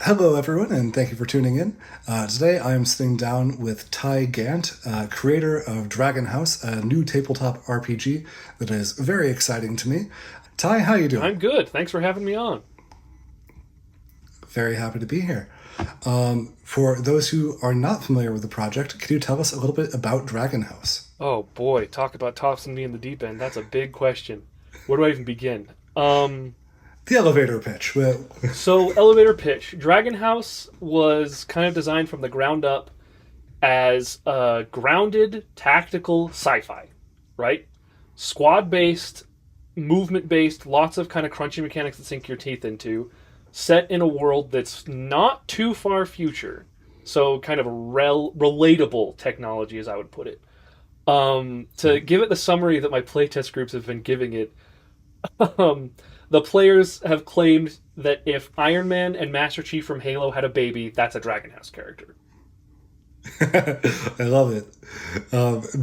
Hello, everyone, and thank you for tuning in. Today, I am sitting down with Ty Gant, creator of Dragon House, a new tabletop RPG that is very exciting to me. Ty, how you doing? I'm good. Thanks for having me on. Very happy to be here. For those who are not familiar with the project, could you tell us a little bit about Dragon House? Oh boy, talk about tossing me in the deep end. That's a big question. Where do I even begin? The elevator pitch. Well, So elevator pitch. Dragon House was kind of designed from the ground up as a grounded tactical sci-fi, right? Squad based, movement based, lots of kind of crunchy mechanics that sink your teeth into, set in a world that's not too far future. So kind of relatable technology, as I would put it. To give it the summary that my playtest groups have been giving it, um, the players have claimed that if Iron Man and Master Chief from Halo had a baby, that's a Dragon House character. I love it.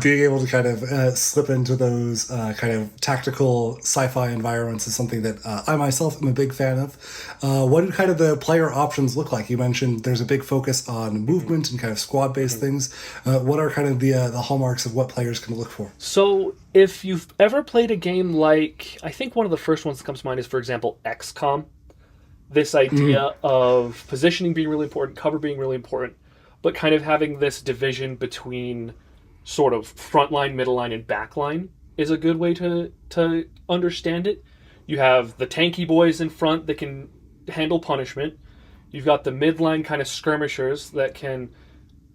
Being able to kind of slip into those kind of tactical sci-fi environments is something that I myself am a big fan of. What do kind of the player options look like? You mentioned there's a big focus on Mm-hmm. movement and kind of squad-based Mm-hmm. things. What are kind of the hallmarks of what players can look for? So, if you've ever played a game like, I think one of the first ones that comes to mind is, for example, XCOM. This idea of positioning being really important, cover being really important, but kind of having this division between sort of front line, middle line, and back line is a good way to understand it. You have the tanky boys in front that can handle punishment. You've got the midline kind of skirmishers that can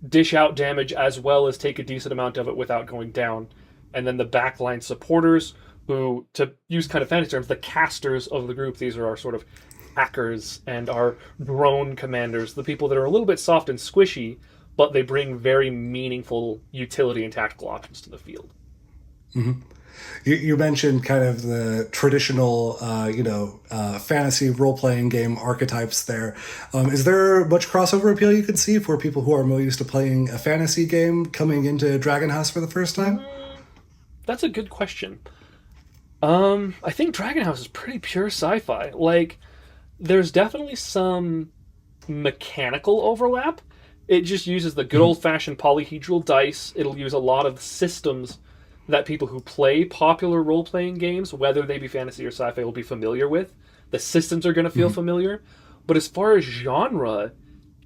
dish out damage as well as take a decent amount of it without going down. And then the backline supporters, who, to use kind of fantasy terms, the casters of the group. These are our sort of hackers and our drone commanders, the people that are a little bit soft and squishy, but they bring very meaningful utility and tactical options to the field. You mentioned kind of the traditional, fantasy role-playing game archetypes there. Is there much crossover appeal you could see for people who are more used to playing a fantasy game coming into Dragon House for the first time? That's a good question. I think Dragon House is pretty pure sci-fi. Like, there's definitely some mechanical overlap. It just uses the good old fashioned polyhedral dice. It'll use a lot of systems that people who play popular role playing games, whether they be fantasy or sci fi, will be familiar with. The systems are going to feel familiar. But as far as genre,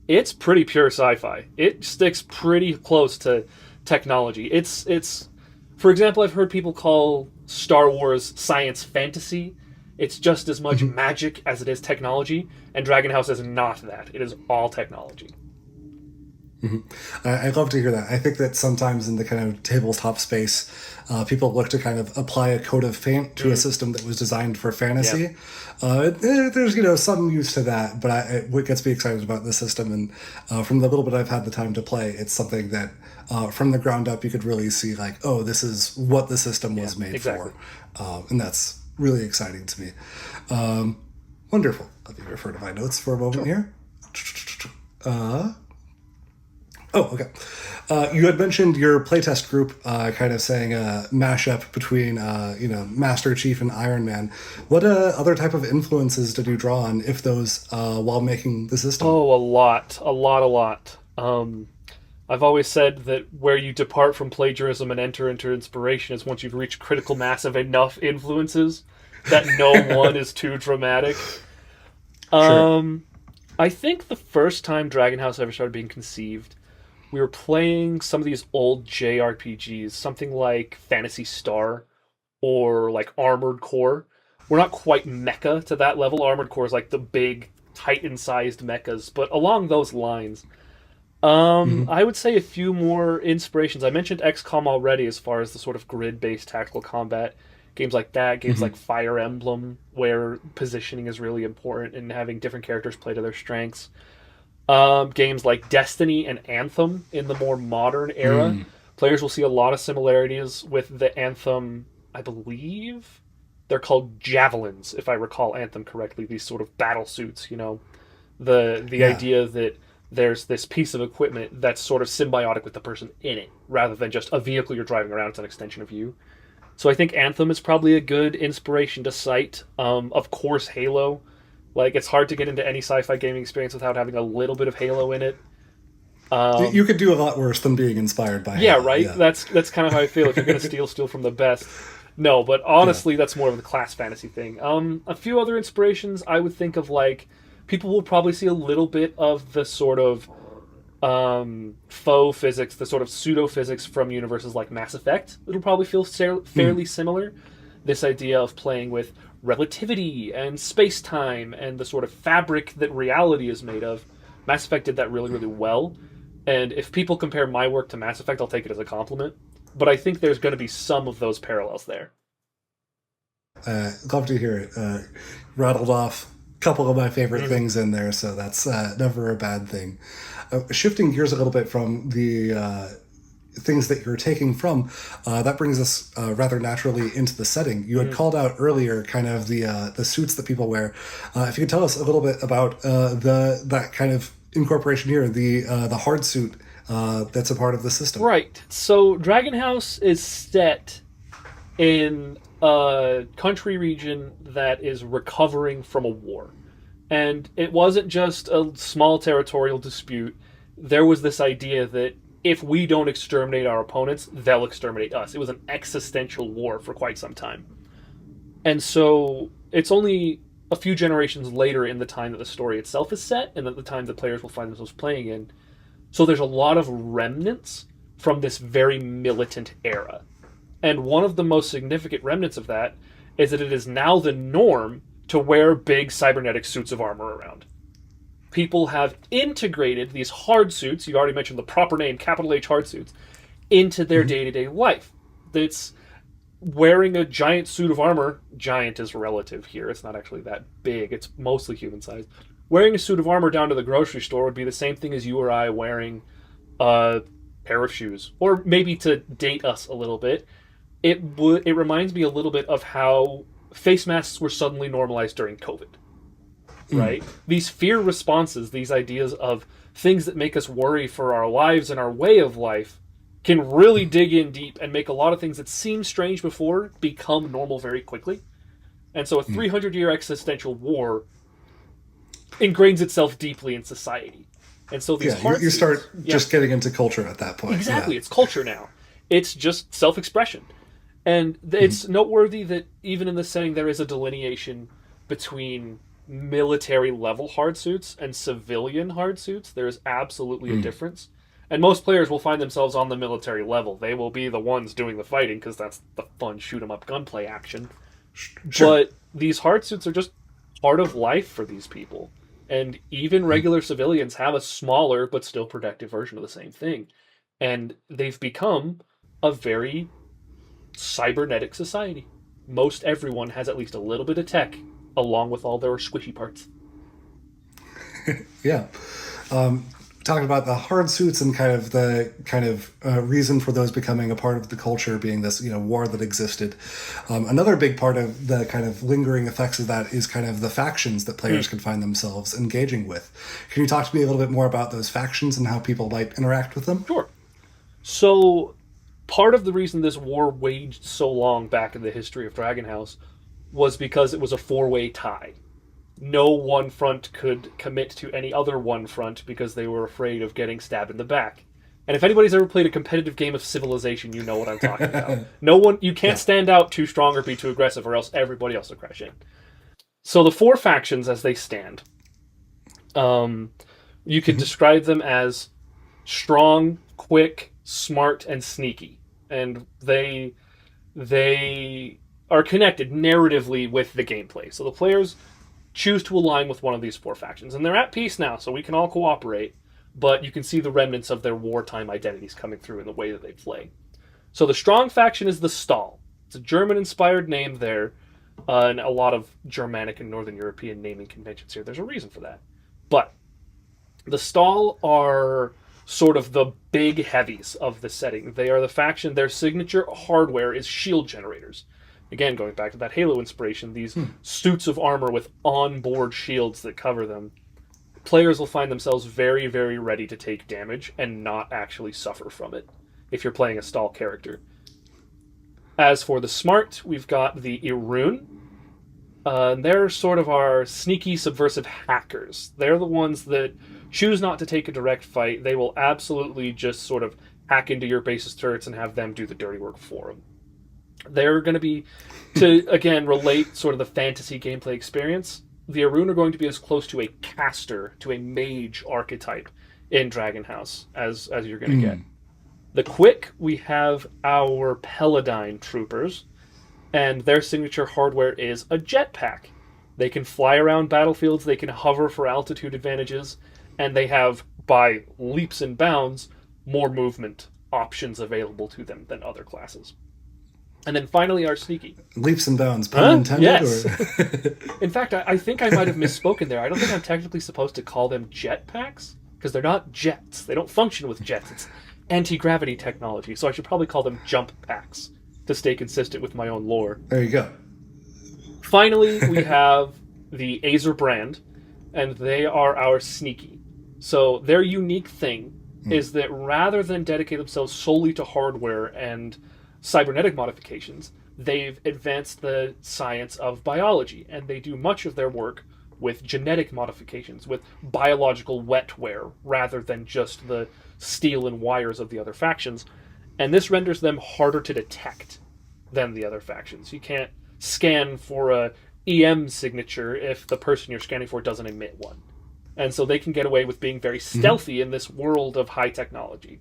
it's pretty pure sci fi. It sticks pretty close to technology. It's for example, I've heard people call Star Wars science fantasy. It's just as much magic as it is technology, and Dragon House is not that. It is all technology. I love to hear that. I think that sometimes in the kind of tabletop space, people look to kind of apply a code of paint to a Mm, system that was designed for yeah. fantasy. There's some use to that, but what gets me excited about the system, and from the little bit I've had the time to play, it's something that from the ground up you could really see like, oh, this is what the system Yeah, was made exactly. for, and that's really exciting to me. Wonderful. Let me refer to my notes for a moment Sure. here. Oh, okay. You had mentioned your playtest group kind of saying a mashup between, Master Chief and Iron Man. What other type of influences did you draw on, if those, while making the system? Oh, a lot, a lot, a lot. I've always said that where you depart from plagiarism and enter into inspiration is once you've reached critical mass of enough influences that no one is too dramatic. Sure. Um, I think the first time Dragon House ever started being conceived, we were playing some of these old JRPGs, something like Fantasy Star or like Armored Core. We're not quite mecha to that level. Armored Core is like the big Titan-sized mechas, but along those lines. I would say a few more inspirations. I mentioned XCOM already as far as the sort of grid-based tactical combat. Games like that, games like Fire Emblem, where positioning is really important and having different characters play to their strengths. Games like Destiny and Anthem in the more modern era. Players will see a lot of similarities with the Anthem, I believe. They're called javelins, if I recall Anthem correctly. These sort of battle suits, the Yeah. idea that there's this piece of equipment that's sort of symbiotic with the person in it, rather than just a vehicle you're driving around. It's an extension of you. So I think Anthem is probably a good inspiration to cite. Of course, Halo Like, it's hard to get into any sci-fi gaming experience without having a little bit of Halo in it. You could do a lot worse than being inspired by Yeah, Halo. right. Yeah, That's kind of how I feel. If you're gonna steal from the best. No, but yeah. honestly, that's more of the class fantasy thing. A few other inspirations I would think of, like, people will probably see a little bit of the sort of faux physics, the sort of pseudo physics from universes like Mass Effect. It'll probably feel fairly similar. This idea of playing with relativity and space time and the sort of fabric that reality is made of. Mass Effect did that really, really well. And if people compare my work to Mass Effect, I'll take it as a compliment. But I think there's going to be some of those parallels there. Love to hear it. Rattled off a couple of my favorite things in there, so that's never a bad thing. Shifting gears a little bit from the things that you're taking from, that brings us rather naturally into the setting. You had called out earlier kind of the suits that people wear. If you could tell us a little bit about that kind of incorporation here, the hard suit that's a part of the system. Right. So Dragon House is set in a country region that is recovering from a war. And it wasn't just a small territorial dispute. There was this idea that if we don't exterminate our opponents, they'll exterminate us. It was an existential war for quite some time. And so it's only a few generations later in the time that the story itself is set and at the time that players will find themselves playing in. So there's a lot of remnants from this very militant era. And one of the most significant remnants of that is that it is now the norm to wear big cybernetic suits of armor around. People have integrated these hard suits, you already mentioned the proper name, capital H hard suits, into their day-to-day life. It's wearing a giant suit of armor. Giant is relative here. It's not actually that big. It's mostly human-sized. Wearing a suit of armor down to the grocery store would be the same thing as you or I wearing a pair of shoes. Or maybe to date us a little bit, it reminds me a little bit of how face masks were suddenly normalized during COVID. Right? These fear responses, these ideas of things that make us worry for our lives and our way of life can really dig in deep and make a lot of things that seemed strange before become normal very quickly. And so a 300-year existential war ingrains itself deeply in society. And so these you start just getting into culture at that point. Exactly. It's culture now. It's just self-expression. And it's noteworthy that even in this setting there is a delineation between military level hard suits and civilian hard suits. There is absolutely a difference. And most players will find themselves on the military level. They will be the ones doing the fighting because that's the fun shoot 'em up gunplay action. Sure. But these hard suits are just part of life for these people. And even regular civilians have a smaller but still protective version of the same thing. And they've become a very cybernetic society. Most everyone has at least a little bit of tech along with all their squishy parts. Yeah. Talking about the hard suits and kind of the reason for those becoming a part of the culture being this war that existed. Another big part of the kind of lingering effects of that is kind of the factions that players can find themselves engaging with. Can you talk to me a little bit more about those factions and how people might interact with them? Sure. So part of the reason this war waged so long back in the history of Dragon House was because it was a four-way tie. No one front could commit to any other one front because they were afraid of getting stabbed in the back. And if anybody's ever played a competitive game of Civilization, you know what I'm talking about. You can't stand out too strong or be too aggressive, or else everybody else will crash in. So the four factions as they stand, you could describe them as strong, quick, smart, and sneaky. And they are connected narratively with the gameplay. So the players choose to align with one of these four factions. And they're at peace now, so we can all cooperate, but you can see the remnants of their wartime identities coming through in the way that they play. So the strong faction is the Stahl. It's a German-inspired name there, and a lot of Germanic and Northern European naming conventions here. There's a reason for that. But the Stahl are sort of the big heavies of the setting. They are the faction, their signature hardware is shield generators. Again, going back to that Halo inspiration, these suits of armor with onboard shields that cover them. Players will find themselves very, very ready to take damage and not actually suffer from it if you're playing a Stahl character. As for the smart, we've got the Irun. They're sort of our sneaky, subversive hackers. They're the ones that choose not to take a direct fight. They will absolutely just sort of hack into your base's turrets and have them do the dirty work for them. They're going to be, to again relate sort of the fantasy gameplay experience, the Arun are going to be as close to a caster, to a mage archetype in Dragon House as you're going to get. The Quick, we have our Paladine troopers, and their signature hardware is a jetpack. They can fly around battlefields, they can hover for altitude advantages, and they have, by leaps and bounds, more movement options available to them than other classes. And then finally, our Sneaky. Leaps and bounds, pun intended? Yes. Or... In fact, I think I might have misspoken there. I don't think I'm technically supposed to call them jetpacks, because they're not jets. They don't function with jets. It's anti-gravity technology, so I should probably call them jump packs to stay consistent with my own lore. There you go. Finally, we have the Azer brand, and they are our Sneaky. So their unique thing is that rather than dedicate themselves solely to hardware and cybernetic modifications, they've advanced the science of biology, and they do much of their work with genetic modifications, with biological wetware, rather than just the steel and wires of the other factions. And this renders them harder to detect than the other factions. You can't scan for a EM signature if the person you're scanning for doesn't emit one. And so they can get away with being very stealthy in this world of high technology.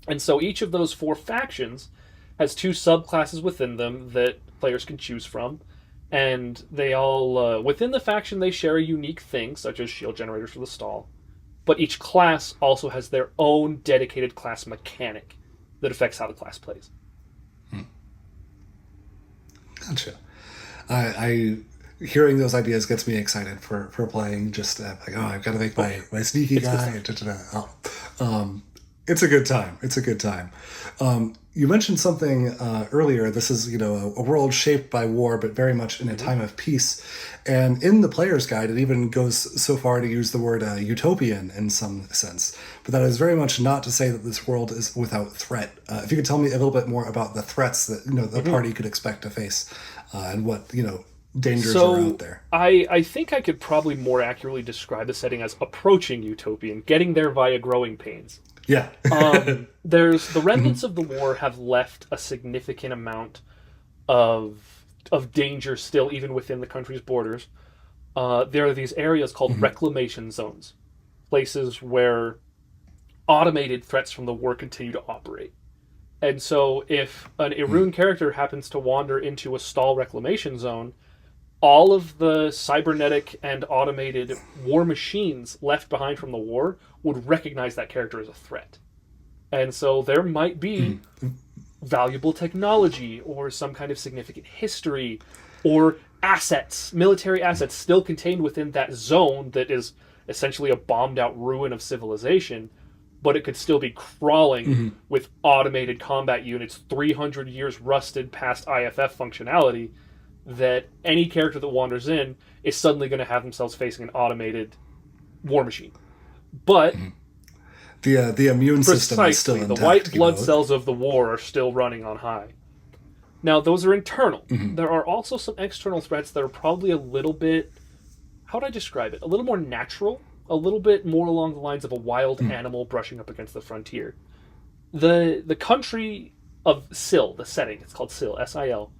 And so each of those 4 factions has 2 subclasses within them that players can choose from. And they all, within the faction, they share a unique thing, such as shield generators for the stall. But each class also has their own dedicated class mechanic that affects how the class plays. Gotcha. I hearing those ideas gets me excited for playing. Just like, oh, I've got to make my sneaky guy. It's a good time. It's a good time. You mentioned something earlier. This is, a world shaped by war, but very much in a time of peace. And in the player's guide, it even goes so far to use the word utopian in some sense. But that is very much not to say that this world is without threat. If you could tell me a little bit more about the threats that the party could expect to face, and what dangers are out there. I think I could probably more accurately describe the setting as approaching utopian, getting there via growing pains. Yeah. There's the remnants of the war have left a significant amount of danger still, even within the country's borders. There are these areas called reclamation zones, places where automated threats from the war continue to operate. And so if an Irun character happens to wander into a stall reclamation zone, all of the cybernetic and automated war machines left behind from the war would recognize that character as a threat. And so there might be valuable technology or some kind of significant history or assets, military assets still contained within that zone that is essentially a bombed out ruin of civilization, but it could still be crawling with automated combat units, 300 years rusted past IFF functionality, that any character that wanders in is suddenly going to have themselves facing an automated war machine. But the immune system is still intact. The white blood cells of the war are still running on high. Now, those are internal. There are also some external threats that are probably a little bit, how would I describe it? A little more natural, a little bit more along the lines of a wild animal brushing up against the frontier. The country of Sil, the setting, it's called Sil, S-I-L.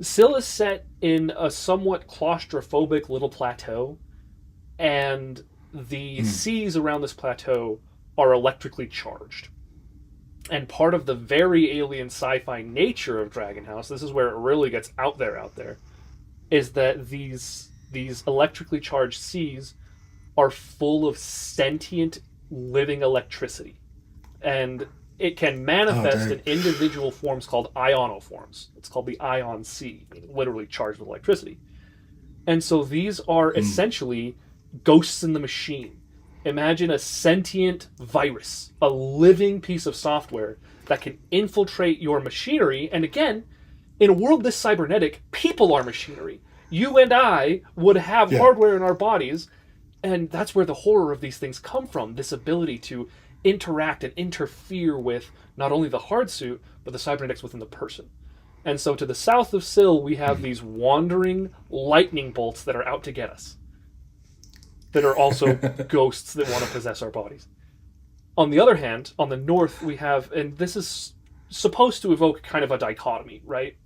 Sil is set in a somewhat claustrophobic little plateau, and the seas around this plateau are electrically charged. And part of the very alien sci-fi nature of Dragon House, this is where it really gets out there, is that these electrically charged seas are full of sentient, living electricity. And it can manifest in individual forms called ionoforms. It's called the Ion Sea, literally charged with electricity. And so these are essentially ghosts in the machine. Imagine a sentient virus, a living piece of software that can infiltrate your machinery. And again, in a world this cybernetic, people are machinery. You and I would have hardware in our bodies, and that's where the horror of these things come from, this ability to interact and interfere with not only the hard suit, but the cybernetics within the person. And so to the south of Syl, we have these wandering lightning bolts that are out to get us, that are also ghosts that want to possess our bodies. On the other hand, on the north, we have, and this is supposed to evoke kind of a dichotomy, right?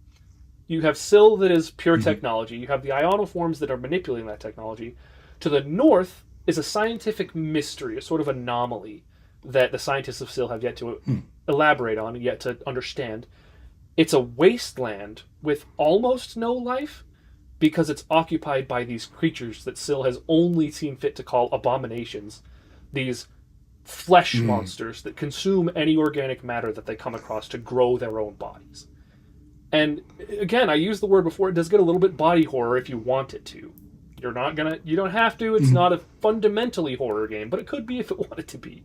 You have Syl that is pure technology. You have the ionoforms that are manipulating that technology. To the north is a scientific mystery, a sort of anomaly that the scientists of Syl have yet to elaborate on and yet to understand. It's a wasteland with almost no life because it's occupied by these creatures that Syl has only seen fit to call abominations. These flesh monsters that consume any organic matter that they come across to grow their own bodies. And again, I used the word before, it does get a little bit body horror if you want it to. You don't have to, it's not a fundamentally horror game, but it could be if it wanted to be.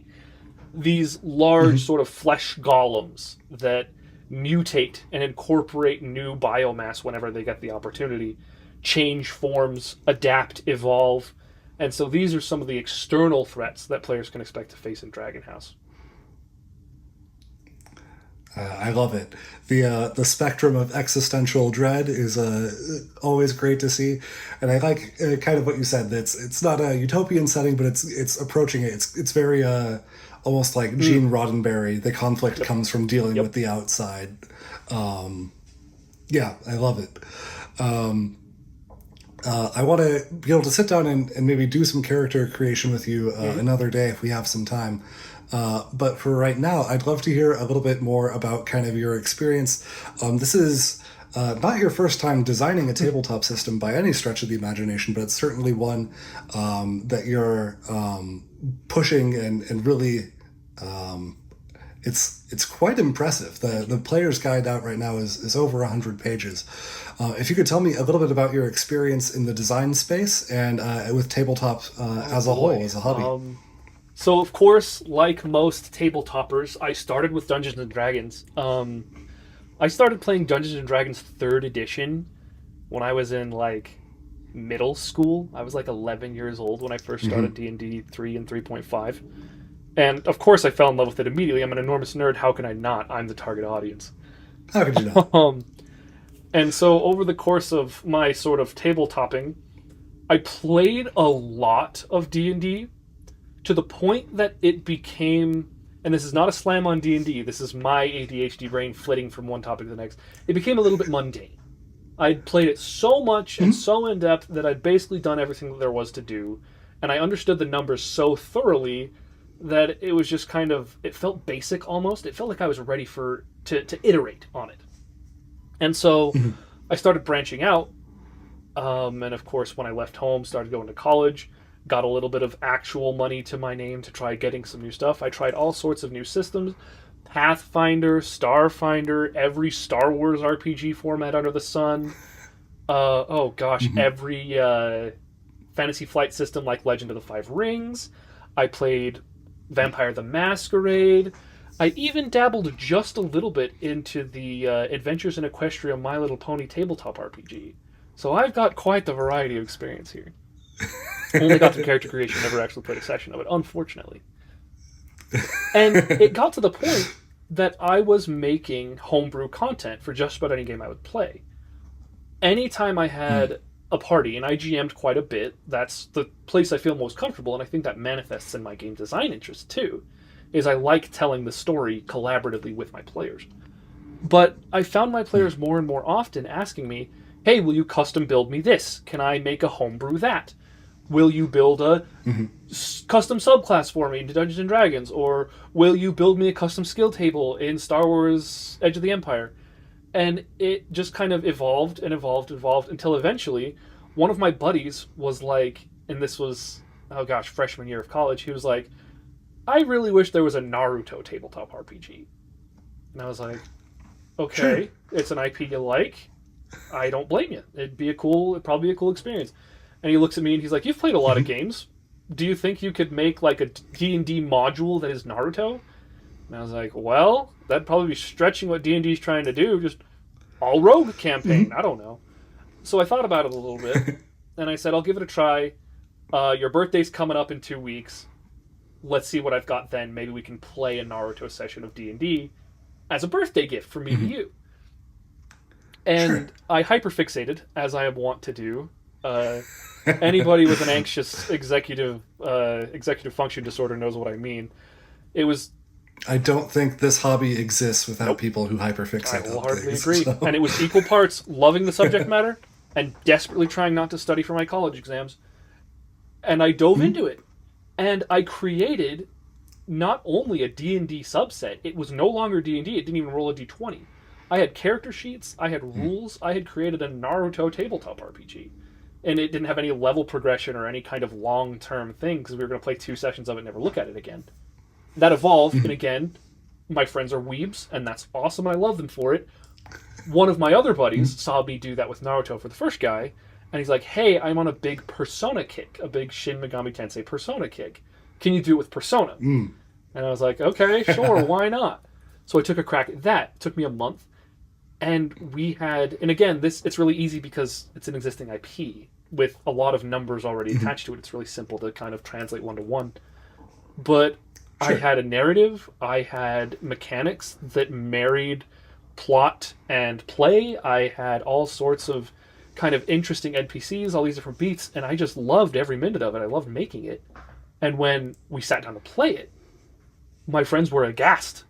These large sort of flesh golems that mutate and incorporate new biomass whenever they get the opportunity, change forms, adapt, evolve. And so these are some of the external threats that players can expect to face in Dragon House. I love it. The spectrum of existential dread is always great to see, and I like kind of what you said. That it's not a utopian setting, but it's approaching it. It's very almost like Gene Roddenberry. The conflict comes from dealing with the outside. Yeah, I love it. I want to be able to sit down and maybe do some character creation with you another day if we have some time. But for right now, I'd love to hear a little bit more about kind of your experience. This is not your first time designing a tabletop system by any stretch of the imagination, but it's certainly one that you're pushing and really... It's quite impressive. The player's guide out right now is over 100 pages. If you could tell me a little bit about your experience in the design space and with tabletop as a whole, as a hobby. So, of course, like most tabletoppers, I started with Dungeons & Dragons. I started playing Dungeons & Dragons 3rd edition when I was in, middle school. I was, 11 years old when I first started D&D 3 and 3.5. And, of course, I fell in love with it immediately. I'm an enormous nerd. How can I not? I'm the target audience. How could you not? And so, over the course of my sort of tabletopping, I played a lot of D&D, to the point that it became, and this is not a slam on D&D, this is my ADHD brain flitting from one topic to the next, it became a little bit mundane. I'd played it so much and so in-depth that I'd basically done everything that there was to do, and I understood the numbers so thoroughly that it was just kind of, it felt basic almost. It felt like I was ready to iterate on it. And so I started branching out, and of course when I left home, started going to college, got a little bit of actual money to my name to try getting some new stuff. I tried all sorts of new systems. Pathfinder, Starfinder, every Star Wars RPG format under the sun. Every Fantasy Flight system like Legend of the Five Rings. I played Vampire the Masquerade. I even dabbled just a little bit into the Adventures in Equestria My Little Pony tabletop RPG. So I've got quite the variety of experience here. Only got through character creation, never actually played a session of it, unfortunately. And it got to the point that I was making homebrew content for just about any game I would play. Anytime I had a party, and I GM'd quite a bit, that's the place I feel most comfortable, and I think that manifests in my game design interest too, is I like telling the story collaboratively with my players. But I found my players more and more often asking me, hey, will you custom build me this? Can I make a homebrew that? Will you build a custom subclass for me in Dungeons & Dragons? Or will you build me a custom skill table in Star Wars Edge of the Empire? And it just kind of evolved and evolved and evolved until eventually one of my buddies was like, and this was, freshman year of college, he was like, I really wish there was a Naruto tabletop RPG. And I was like, okay, It's an IP you like. I don't blame you. It'd probably be a cool experience. And he looks at me and he's like, you've played a lot of games. Do you think you could make a D&D module that is Naruto? And I was like, well, that'd probably be stretching what D&D is trying to do. Just all rogue campaign. I don't know. So I thought about it a little bit. And I said, I'll give it a try. Your birthday's coming up in 2 weeks. Let's see what I've got then. Maybe we can play a Naruto session of D&D as a birthday gift from me to you. And I hyperfixated, as I am wont to do. Anybody with an anxious executive function disorder knows what I mean. It was... I don't think this hobby exists without Nope. people who hyperfixate I will on hardly things. agree. So. And it was equal parts loving the subject matter and desperately trying not to study for my college exams. And I dove into it. And I created not only a D&D subset, it was no longer D&D, it didn't even roll a D20. I had character sheets, I had rules, I had created a Naruto tabletop RPG. And it didn't have any level progression or any kind of long-term thing, because we were going to play 2 sessions of it and never look at it again. That evolved, and again, my friends are weebs, and that's awesome, and I love them for it. One of my other buddies saw me do that with Naruto for the first guy, and he's like, hey, I'm on a big Persona kick, a big Shin Megami Tensei Persona kick. Can you do it with Persona? And I was like, okay, sure, why not? So I took a crack at that. It took me a month, and we had, and again, it's really easy because it's an existing IP with a lot of numbers already attached to it. It's really simple to kind of translate one-to-one. But I had a narrative, I had mechanics that married plot and play, I had all sorts of kind of interesting NPCs, all these different beats, and I just loved every minute of it. I loved making it. And when we sat down to play it, my friends were aghast.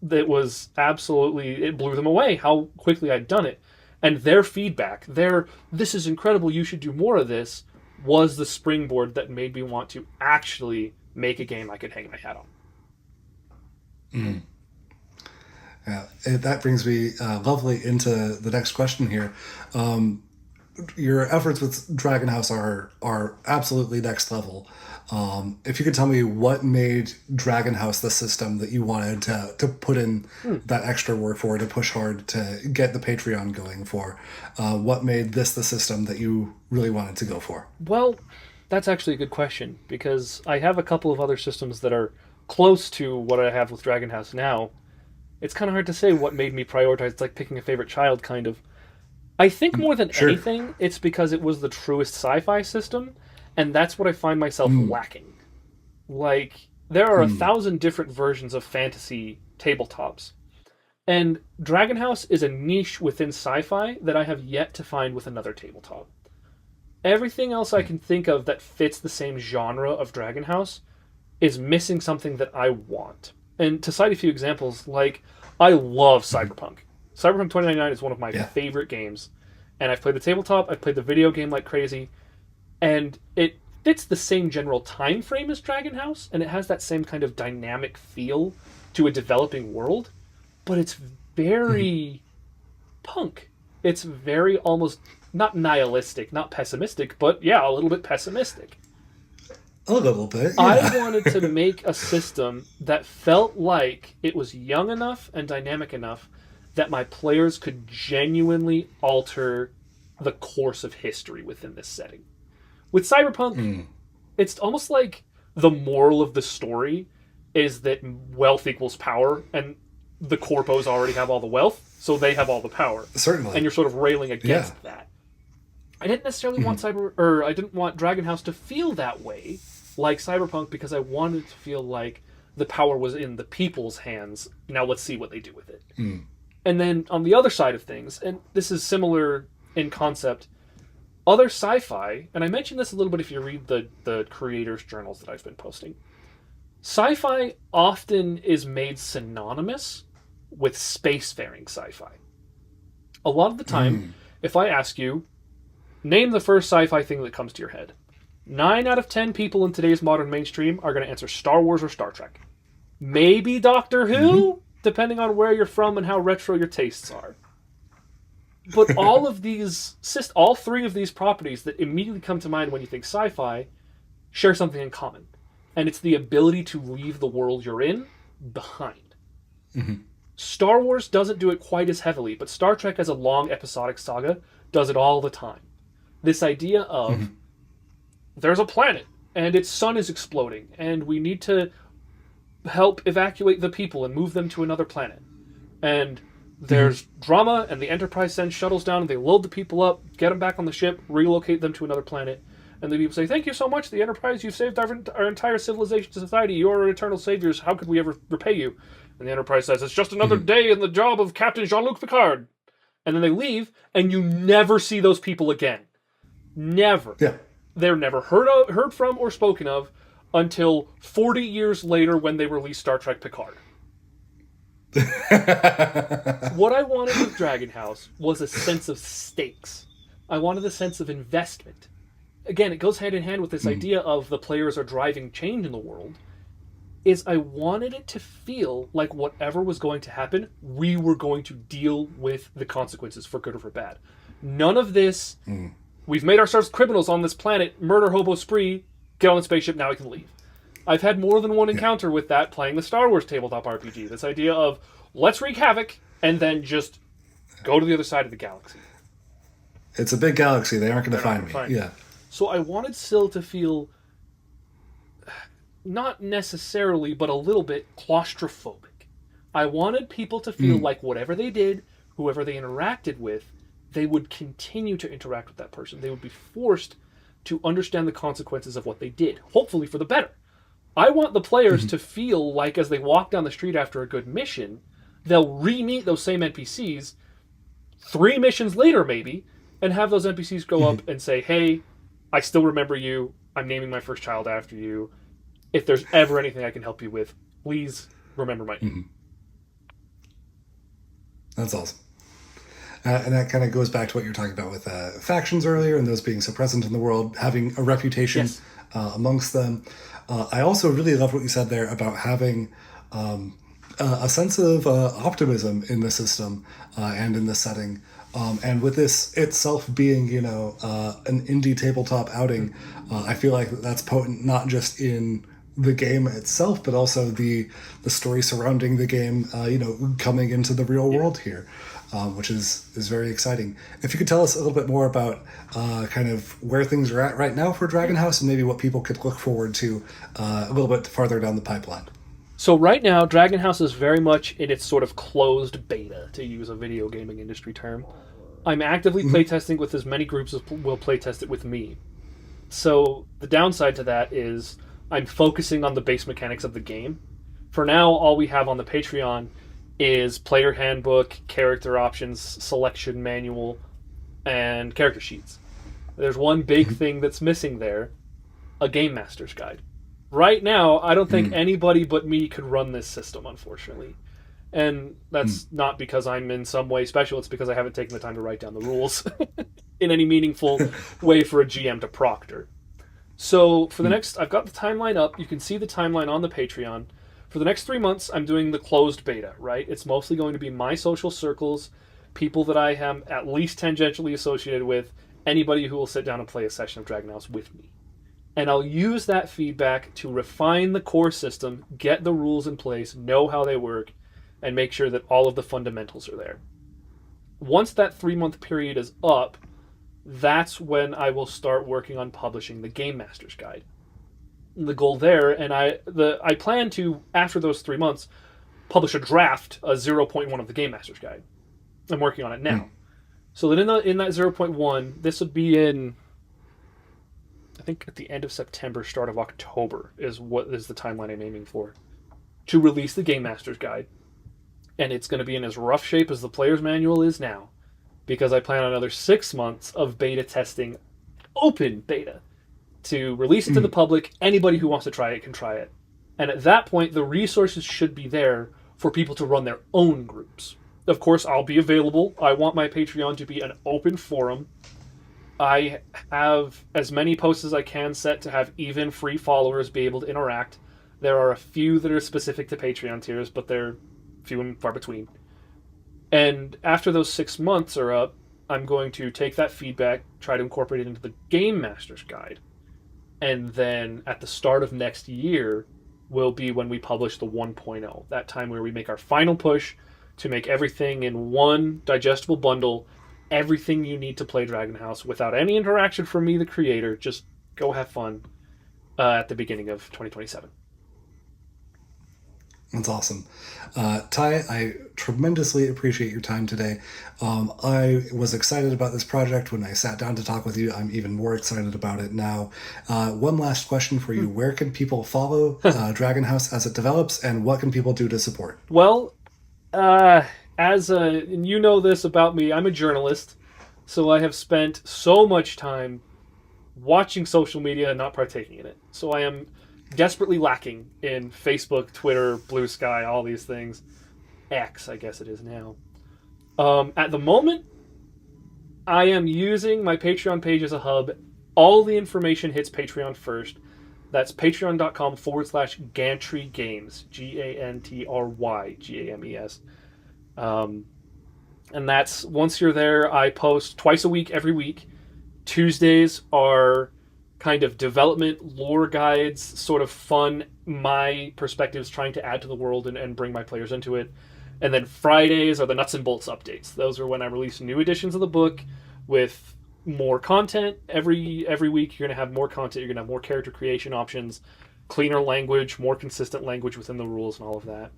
It was absolutely, it blew them away how quickly I'd done it. And their feedback, this is incredible, you should do more of this, was the springboard that made me want to actually make a game I could hang my hat on. Yeah, that brings me lovely into the next question here. Your efforts with Dragon House are absolutely next level. If you could tell me what made Dragon House the system that you wanted to put in that extra work for, to push hard to get the Patreon going for, what made this the system that you really wanted to go for? Well, that's actually a good question, because I have a couple of other systems that are close to what I have with Dragon House now. It's kind of hard to say what made me prioritize. It's like picking a favorite child, kind of. I think more than anything, it's because it was the truest sci-fi system, and that's what I find myself lacking. Like, there are 1,000 different versions of fantasy tabletops, and Dragon House is a niche within sci-fi that I have yet to find with another tabletop. Everything else I can think of that fits the same genre of Dragon House is missing something that I want. And to cite a few examples, like, I love Cyberpunk. Cyberpunk 2099 is one of my favorite games. And I've played the tabletop, I've played the video game like crazy, and it fits the same general time frame as Dragon House, and it has that same kind of dynamic feel to a developing world, but it's very punk. It's very almost, not nihilistic, not pessimistic, but yeah, a little bit pessimistic. A little bit, yeah. I wanted to make a system that felt like it was young enough and dynamic enough that my players could genuinely alter the course of history within this setting. With Cyberpunk, it's almost like the moral of the story is that wealth equals power, and the corpos already have all the wealth, so they have all the power. Certainly. And you're sort of railing against that. I didn't necessarily want I didn't want Dragon House to feel that way, like Cyberpunk, because I wanted to feel like the power was in the people's hands. Now let's see what they do with it. And then on the other side of things, and this is similar in concept, other sci-fi, and I mentioned this a little bit if you read the creators' journals that I've been posting, sci-fi often is made synonymous with spacefaring sci-fi. A lot of the time, if I ask you, name the first sci-fi thing that comes to your head, 9 out of 10 people in today's modern mainstream are going to answer Star Wars or Star Trek. Maybe Doctor Who, depending on where you're from and how retro your tastes are. But all three of these properties that immediately come to mind when you think sci-fi share something in common. And it's the ability to leave the world you're in behind. Star Wars doesn't do it quite as heavily, but Star Trek as a long episodic saga does it all the time. This idea of there's a planet and its sun is exploding and we need to help evacuate the people and move them to another planet. And there's drama, and the Enterprise sends shuttles down and they load the people up, get them back on the ship, relocate them to another planet. And the people say, thank you so much, the Enterprise, you've saved our entire civilization society, you're our eternal saviors, how could we ever repay you? And the Enterprise says, it's just another day in the job of Captain Jean-Luc Picard. and then they leave, and you never see those people again. Never. Yeah. They're never heard from or spoken of until 40 years later when they release Star Trek Picard. What I wanted with Dragon House was a sense of stakes. I wanted a sense of investment. Again, it goes hand in hand with this idea of the players are driving change in the world. Is I wanted it to feel like whatever was going to happen, we were going to deal with the consequences for good or for bad. None of this, we've made ourselves criminals on this planet, murder, hobo, spree, get on the spaceship, now we can leave. I've had more than one encounter with that playing the Star Wars tabletop RPG. This idea of, let's wreak havoc, and then just go to the other side of the galaxy. It's a big galaxy. They aren't going to find me. Yeah. So I wanted Syl to feel, not necessarily, but a little bit claustrophobic. I wanted people to feel like whatever they did, whoever they interacted with, they would continue to interact with that person. They would be forced to understand the consequences of what they did, hopefully for the better. I want the players to feel like as they walk down the street after a good mission, they'll re-meet those same NPCs 3 missions later maybe, and have those NPCs go up and say, hey, I still remember you. I'm naming my first child after you. If there's ever anything I can help you with, please remember my name. That's awesome. And that kind of goes back to what you were talking about with factions earlier and those being so present in the world, having a reputation amongst them. I also really loved what you said there about having a sense of optimism in the system and in the setting. And with this itself being, an indie tabletop outing, I feel like that's potent not just in the game itself, but also the story surrounding the game, coming into the real world here, which is very exciting. If you could tell us a little bit more about kind of where things are at right now for Dragon House and maybe what people could look forward to a little bit farther down the pipeline. So right now, Dragon House is very much in its sort of closed beta, to use a video gaming industry term. I'm actively playtesting with as many groups as will playtest it with me. So the downside to that is I'm focusing on the base mechanics of the game. For now, all we have on the Patreon is player handbook, character options, selection manual, and character sheets. There's one big thing that's missing there, a Game Master's Guide. Right now, I don't think anybody but me could run this system, unfortunately. And that's not because I'm in some way special, it's because I haven't taken the time to write down the rules in any meaningful way for a GM to proctor. So for the next, I've got the timeline up. You can see the timeline on the Patreon. For the next 3 months, I'm doing the closed beta, right? It's mostly going to be my social circles, people that I am at least tangentially associated with, anybody who will sit down and play a session of Dragon House with me. And I'll use that feedback to refine the core system, get the rules in place, know how they work, and make sure that all of the fundamentals are there. Once that 3-month period is up, that's when I will start working on publishing the Game Master's Guide. The goal there, and I plan to, after those 3 months, publish a draft, a 0.1 of the Game Master's Guide. I'm working on it now. So that in that 0.1, this would be in, I think at the end of September, start of October is what is the timeline I'm aiming for, to release the Game Master's Guide. And it's going to be in as rough shape as the player's manual is now, because I plan on another 6 months of beta testing, open beta, to release it to the public. Anybody who wants to try it can try it. And at that point, the resources should be there for people to run their own groups. Of course, I'll be available. I want my Patreon to be an open forum. I have as many posts as I can set to have even free followers be able to interact. There are a few that are specific to Patreon tiers, but they're few and far between. And after those 6 months are up, I'm going to take that feedback, try to incorporate it into the Game Master's Guide. And then at the start of next year will be when we publish the 1.0. That time where we make our final push to make everything in one digestible bundle, everything you need to play Dragon House without any interaction from me, the creator. Just go have fun at the beginning of 2027. That's awesome. Ty, I tremendously appreciate your time today. I was excited about this project when I sat down to talk with you. I'm even more excited about it now. One last question for you. Where can people follow Dragon House as it develops, and what can people do to support? Well, and you know this about me, I'm a journalist, so I have spent so much time watching social media and not partaking in it. So I am desperately lacking in Facebook, Twitter, Blue Sky, all these things. X, I guess it is now. At the moment, I am using my Patreon page as a hub. All the information hits Patreon first. That's patreon.com/Gantry Games. GANTRY GAMES. And that's, once you're there, I post twice a week, every week. Tuesdays are kind of development, lore guides, sort of fun, my perspectives trying to add to the world and bring my players into it. And then Fridays are the nuts and bolts updates. Those are when I release new editions of the book with more content. Every week you're going to have more content. You're going to have more character creation options, cleaner language, more consistent language within the rules and all of that.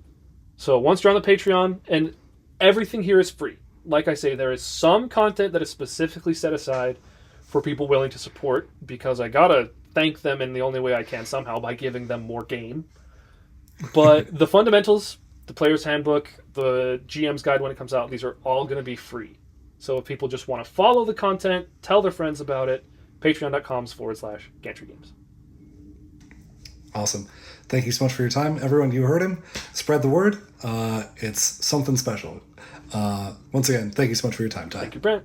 So once you're on the Patreon, and everything here is free. Like I say, there is some content that is specifically set aside for people willing to support, because I gotta thank them in the only way I can somehow, by giving them more game. But the fundamentals, the player's handbook, the GM's guide when it comes out, these are all going to be free. So if people just want to follow the content, tell their friends about it, patreon.com/Gantry Games. Awesome. Thank you so much for your time. Everyone, you heard him. Spread the word. It's something special. Once again, thank you so much for your time, Ty. Thank you, Brent.